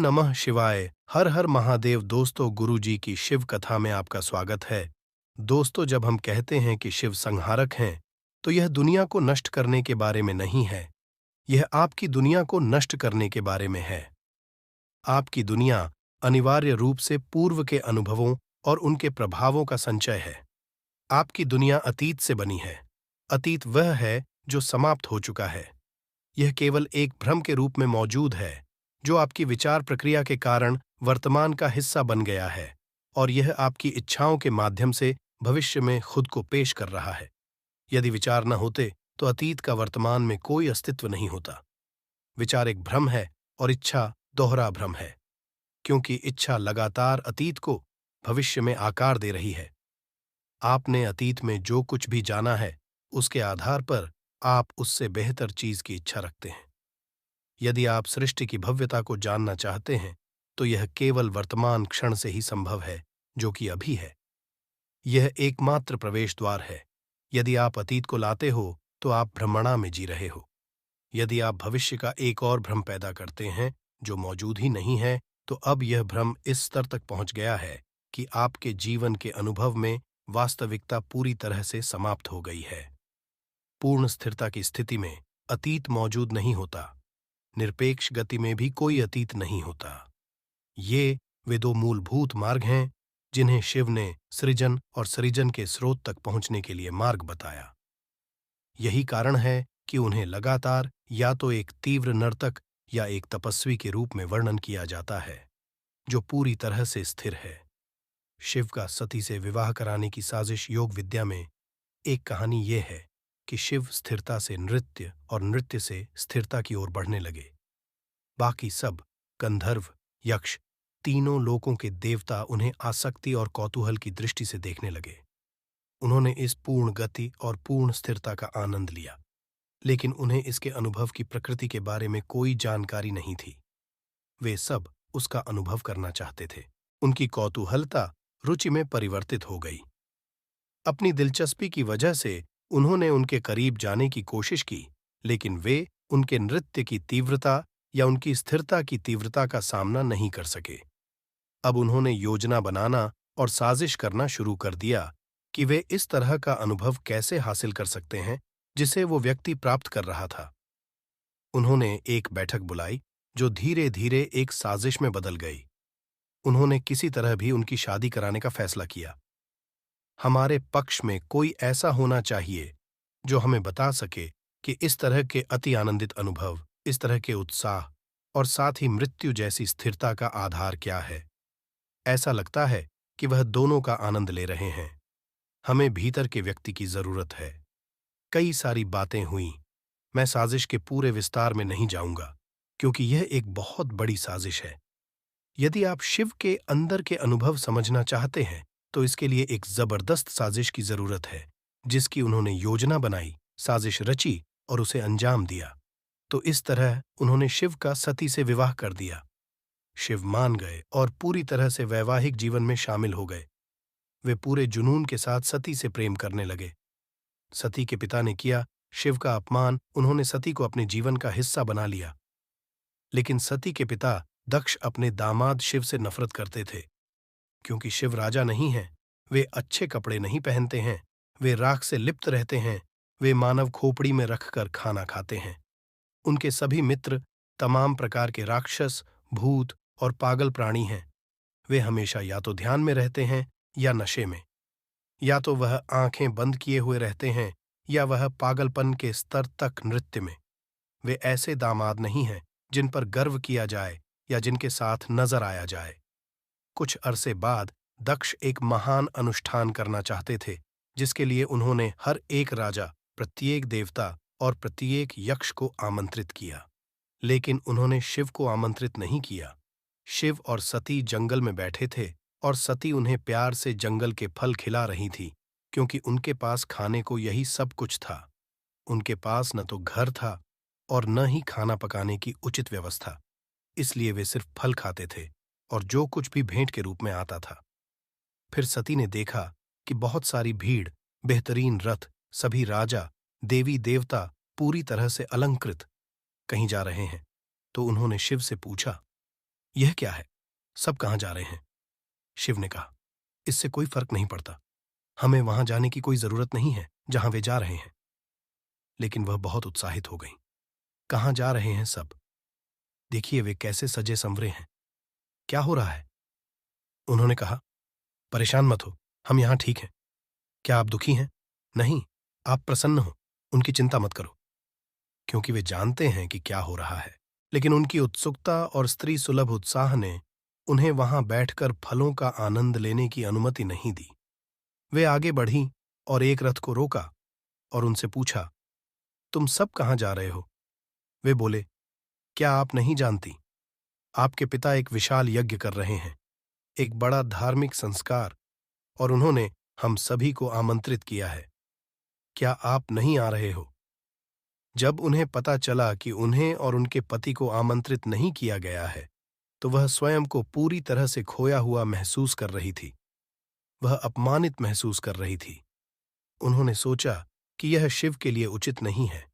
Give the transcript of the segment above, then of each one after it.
नमः शिवाय। हर हर महादेव। दोस्तों, गुरु जी की शिव कथा में आपका स्वागत है। दोस्तों, जब हम कहते हैं कि शिव संहारक हैं, तो यह दुनिया को नष्ट करने के बारे में नहीं है। यह आपकी दुनिया को नष्ट करने के बारे में है। आपकी दुनिया अनिवार्य रूप से पूर्व के अनुभवों और उनके प्रभावों का संचय है। आपकी दुनिया अतीत से बनी है। अतीत वह है जो समाप्त हो चुका है। यह केवल एक भ्रम के रूप में मौजूद है, जो आपकी विचार प्रक्रिया के कारण वर्तमान का हिस्सा बन गया है, और यह आपकी इच्छाओं के माध्यम से भविष्य में खुद को पेश कर रहा है। यदि विचार न होते तो अतीत का वर्तमान में कोई अस्तित्व नहीं होता। विचार एक भ्रम है और इच्छा दोहरा भ्रम है, क्योंकि इच्छा लगातार अतीत को भविष्य में आकार दे रही है। आपने अतीत में जो कुछ भी जाना है, उसके आधार पर आप उससे बेहतर चीज की इच्छा रखते हैं। यदि आप सृष्टि की भव्यता को जानना चाहते हैं, तो यह केवल वर्तमान क्षण से ही संभव है, जो कि अभी है। यह एकमात्र प्रवेश द्वार है। यदि आप अतीत को लाते हो, तो आप भ्रमणा में जी रहे हो। यदि आप भविष्य का एक और भ्रम पैदा करते हैं, जो मौजूद ही नहीं है, तो अब यह भ्रम इस स्तर तक पहुंच गया है कि आपके जीवन के अनुभव में वास्तविकता पूरी तरह से समाप्त हो गई है। पूर्ण स्थिरता की स्थिति में अतीत मौजूद नहीं होता। निरपेक्ष गति में भी कोई अतीत नहीं होता। ये वे दो मूलभूत मार्ग हैं जिन्हें शिव ने सृजन और सृजन के स्रोत तक पहुंचने के लिए मार्ग बताया। यही कारण है कि उन्हें लगातार या तो एक तीव्र नर्तक या एक तपस्वी के रूप में वर्णन किया जाता है, जो पूरी तरह से स्थिर है। शिव का सती से विवाह कराने की साजिश योग विद्या में एक कहानी ये है कि शिव स्थिरता से नृत्य और नृत्य से स्थिरता की ओर बढ़ने लगे। बाकी सब गंधर्व, यक्ष, तीनों लोकों के देवता उन्हें आसक्ति और कौतूहल की दृष्टि से देखने लगे। उन्होंने इस पूर्ण गति और पूर्ण स्थिरता का आनंद लिया, लेकिन उन्हें इसके अनुभव की प्रकृति के बारे में कोई जानकारी नहीं थी। वे सब उसका अनुभव करना चाहते थे। उनकी कौतूहलता रुचि में परिवर्तित हो गई। अपनी दिलचस्पी की वजह से उन्होंने उनके करीब जाने की कोशिश की, लेकिन वे उनके नृत्य की तीव्रता या उनकी स्थिरता की तीव्रता का सामना नहीं कर सके। अब उन्होंने योजना बनाना और साजिश करना शुरू कर दिया कि वे इस तरह का अनुभव कैसे हासिल कर सकते हैं जिसे वो व्यक्ति प्राप्त कर रहा था। उन्होंने एक बैठक बुलाई जो धीरे धीरे एक साजिश में बदल गई। उन्होंने किसी तरह भी उनकी शादी कराने का फैसला किया। हमारे पक्ष में कोई ऐसा होना चाहिए जो हमें बता सके कि इस तरह के अति आनंदित अनुभव, इस तरह के उत्साह और साथ ही मृत्यु जैसी स्थिरता का आधार क्या है। ऐसा लगता है कि वह दोनों का आनंद ले रहे हैं। हमें भीतर के व्यक्ति की जरूरत है। कई सारी बातें हुईं। मैं साजिश के पूरे विस्तार में नहीं जाऊंगा, क्योंकि यह एक बहुत बड़ी साजिश है। यदि आप शिव के अंदर के अनुभव समझना चाहते हैं, तो इसके लिए एक जबरदस्त साजिश की जरूरत है, जिसकी उन्होंने योजना बनाई, साजिश रची और उसे अंजाम दिया। तो इस तरह उन्होंने शिव का सती से विवाह कर दिया। शिव मान गए और पूरी तरह से वैवाहिक जीवन में शामिल हो गए। वे पूरे जुनून के साथ सती से प्रेम करने लगे। सती के पिता ने किया शिव का अपमान। उन्होंने सती को अपने जीवन का हिस्सा बना लिया। लेकिन सती के पिता दक्ष अपने दामाद शिव से नफरत करते थे, क्योंकि शिव राजा नहीं हैं। वे अच्छे कपड़े नहीं पहनते हैं, वे राख से लिप्त रहते हैं, वे मानव खोपड़ी में रखकर खाना खाते हैं। उनके सभी मित्र तमाम प्रकार के राक्षस, भूत और पागल प्राणी हैं। वे हमेशा या तो ध्यान में रहते हैं या नशे में, या तो वह आंखें बंद किए हुए रहते हैं या वह पागलपन के स्तर तक नृत्य में। वे ऐसे दामाद नहीं हैं जिन पर गर्व किया जाए या जिनके साथ नजर आया जाए। कुछ अरसे बाद दक्ष एक महान अनुष्ठान करना चाहते थे, जिसके लिए उन्होंने हर एक राजा, प्रत्येक देवता और प्रत्येक यक्ष को आमंत्रित किया। लेकिन उन्होंने शिव को आमंत्रित नहीं किया। शिव और सती जंगल में बैठे थे और सती उन्हें प्यार से जंगल के फल खिला रही थी, क्योंकि उनके पास खाने को यही सब कुछ था। उनके पास न तो घर था और न ही खाना पकाने की उचित व्यवस्था, इसलिए वे सिर्फ फल खाते थे और जो कुछ भी भेंट के रूप में आता था। फिर सती ने देखा कि बहुत सारी भीड़, बेहतरीन रथ, सभी राजा, देवी देवता पूरी तरह से अलंकृत कहीं जा रहे हैं, तो उन्होंने शिव से पूछा, यह क्या है? सब कहाँ जा रहे हैं? शिव ने कहा, इससे कोई फर्क नहीं पड़ता। हमें वहां जाने की कोई जरूरत नहीं है जहां वे जा रहे हैं। लेकिन वह बहुत उत्साहित हो गई। कहाँ जा रहे हैं सब? देखिए वे कैसे सजे संवरे हैं। क्या हो रहा है? उन्होंने कहा, परेशान मत हो, हम यहां ठीक हैं। क्या आप दुखी हैं? नहीं, आप प्रसन्न हो, उनकी चिंता मत करो। क्योंकि वे जानते हैं कि क्या हो रहा है, लेकिन उनकी उत्सुकता और स्त्री सुलभ उत्साह ने उन्हें वहां बैठकर फलों का आनंद लेने की अनुमति नहीं दी। वे आगे बढ़ी और एक रथ को रोका और उनसे पूछा, तुम सब कहाँ जा रहे हो? वे बोले, क्या आप नहीं जानती? आपके पिता एक विशाल यज्ञ कर रहे हैं, एक बड़ा धार्मिक संस्कार, और उन्होंने हम सभी को आमंत्रित किया है। क्या आप नहीं आ रहे हो? जब उन्हें पता चला कि उन्हें और उनके पति को आमंत्रित नहीं किया गया है, तो वह स्वयं को पूरी तरह से खोया हुआ महसूस कर रही थी। वह अपमानित महसूस कर रही थी। उन्होंने सोचा कि यह शिव के लिए उचित नहीं है।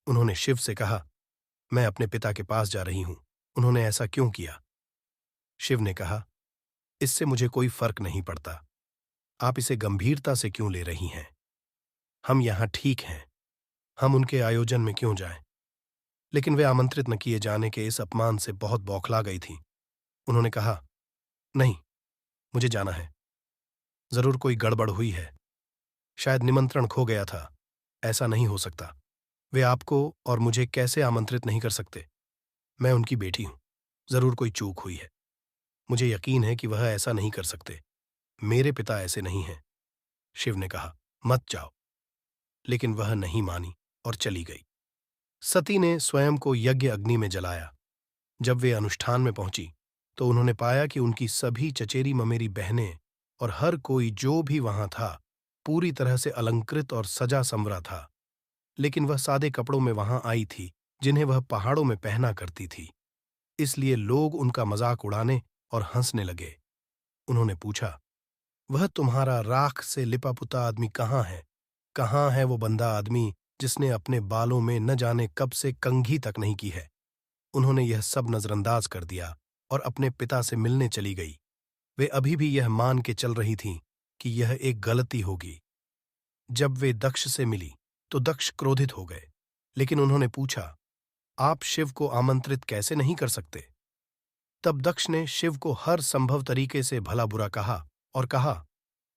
उन्होंने शिव से कहा, मैं अपने पिता के पास जा रही हूं, उन्होंने ऐसा क्यों किया? शिव ने कहा, इससे मुझे कोई फर्क नहीं पड़ता। आप इसे गंभीरता से क्यों ले रही हैं? हम यहां ठीक हैं, हम उनके आयोजन में क्यों जाएं? लेकिन वे आमंत्रित न किए जाने के इस अपमान से बहुत बौखला गई थीं। उन्होंने कहा, नहीं, मुझे जाना है। जरूर कोई गड़बड़ हुई है, शायद निमंत्रण खो गया था। ऐसा नहीं हो सकता। वे आपको और मुझे कैसे आमंत्रित नहीं कर सकते? मैं उनकी बेटी हूं, जरूर कोई चूक हुई है। मुझे यकीन है कि वह ऐसा नहीं कर सकते। मेरे पिता ऐसे नहीं हैं। शिव ने कहा, मत जाओ। लेकिन वह नहीं मानी और चली गई। सती ने स्वयं को यज्ञ अग्नि में जलाया। जब वे अनुष्ठान में पहुंची तो उन्होंने पाया कि उनकी सभी चचेरी ममेरी बहनें और हर कोई जो भी वहां था पूरी तरह से अलंकृत और सजा संवरा था। लेकिन वह सादे कपड़ों में वहां आई थी जिन्हें वह पहाड़ों में पहना करती थी। इसलिए लोग उनका मजाक उड़ाने और हंसने लगे। उन्होंने पूछा, वह तुम्हारा राख से लिपा पुता आदमी कहाँ है? कहाँ है वो बंदा आदमी जिसने अपने बालों में न जाने कब से कंघी तक नहीं की है? उन्होंने यह सब नजरअंदाज कर दिया और अपने पिता से मिलने चली गई। वे अभी भी यह मान के चल रही थीं कि यह एक गलती होगी। जब वे दक्ष से मिली तो दक्ष क्रोधित हो गए, लेकिन उन्होंने पूछा, आप शिव को आमंत्रित कैसे नहीं कर सकते? तब दक्ष ने शिव को हर संभव तरीके से भला बुरा कहा और कहा,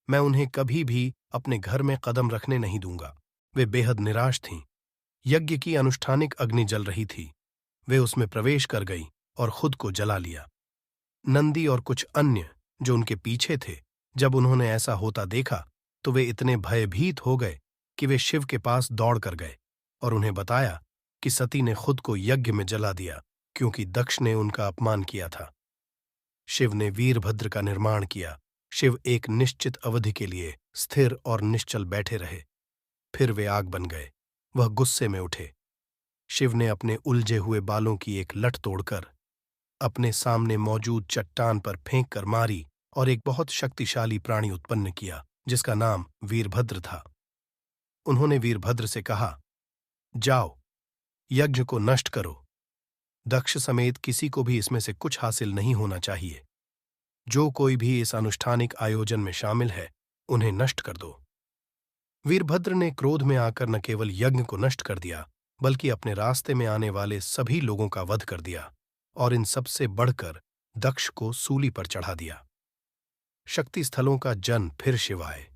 मैं उन्हें कभी भी अपने घर में कदम रखने नहीं दूंगा। वे बेहद निराश थीं। यज्ञ की अनुष्ठानिक अग्नि जल रही थी। वे उसमें प्रवेश कर गईं और खुद को जला लिया। नंदी और कुछ अन्य जो उनके पीछे थे, जब उन्होंने ऐसा होता देखा तो वे इतने भयभीत हो गए कि वे शिव के पास दौड़ कर गए और उन्हें बताया कि सती ने खुद को यज्ञ में जला दिया क्योंकि दक्ष ने उनका अपमान किया था। शिव ने वीरभद्र का निर्माण किया। शिव एक निश्चित अवधि के लिए स्थिर और निश्चल बैठे रहे। फिर वे आग बन गए। वह गुस्से में उठे। शिव ने अपने उलझे हुए बालों की एक लट तोड़कर अपने सामने मौजूद चट्टान पर फेंक कर मारी और एक बहुत शक्तिशाली प्राणी उत्पन्न किया जिसका नाम वीरभद्र था। उन्होंने वीरभद्र से कहा, जाओ, यज्ञ को नष्ट करो। दक्ष समेत किसी को भी इसमें से कुछ हासिल नहीं होना चाहिए। जो कोई भी इस अनुष्ठानिक आयोजन में शामिल है, उन्हें नष्ट कर दो। वीरभद्र ने क्रोध में आकर न केवल यज्ञ को नष्ट कर दिया, बल्कि अपने रास्ते में आने वाले सभी लोगों का वध कर दिया और इन सबसे बढ़कर दक्ष को सूली पर चढ़ा दिया। शक्ति स्थलों का जन फिर शिव आए।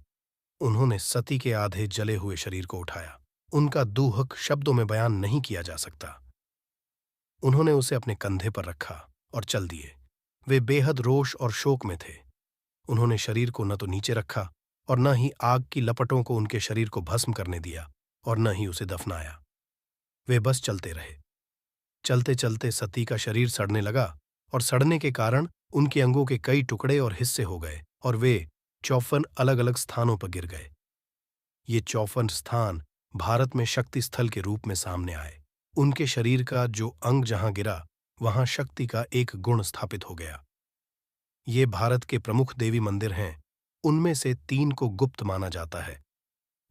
उन्होंने सती के आधे जले हुए शरीर को उठाया। उनका दूहक शब्दों में बयान नहीं किया जा सकता। उन्होंने उसे अपने कंधे पर रखा और चल दिए। वे बेहद रोष और शोक में थे। उन्होंने शरीर को न तो नीचे रखा और न ही आग की लपटों को उनके शरीर को भस्म करने दिया और न ही उसे दफनाया। वे बस चलते रहे। चलते चलते सती का शरीर सड़ने लगा और सड़ने के कारण उनके अंगों के कई टुकड़े और हिस्से हो गए और वे 54 अलग अलग स्थानों पर गिर गए। ये 54 स्थान भारत में शक्ति स्थल के रूप में सामने आए। उनके शरीर का जो अंग जहां गिरा वहां शक्ति का एक गुण स्थापित हो गया। ये भारत के प्रमुख देवी मंदिर हैं। उनमें से 3 को गुप्त माना जाता है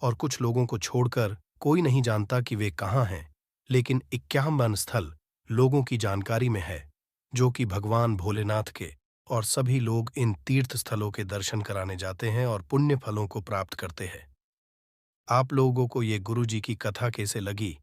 और कुछ लोगों को छोड़कर कोई नहीं जानता कि वे कहाँ हैं, लेकिन 51 स्थल लोगों की जानकारी में है जो कि भगवान भोलेनाथ के, और सभी लोग इन तीर्थ स्थलों के दर्शन कराने जाते हैं और पुण्य फलों को प्राप्त करते हैं। आप लोगों को ये गुरु जी की कथा कैसे लगी,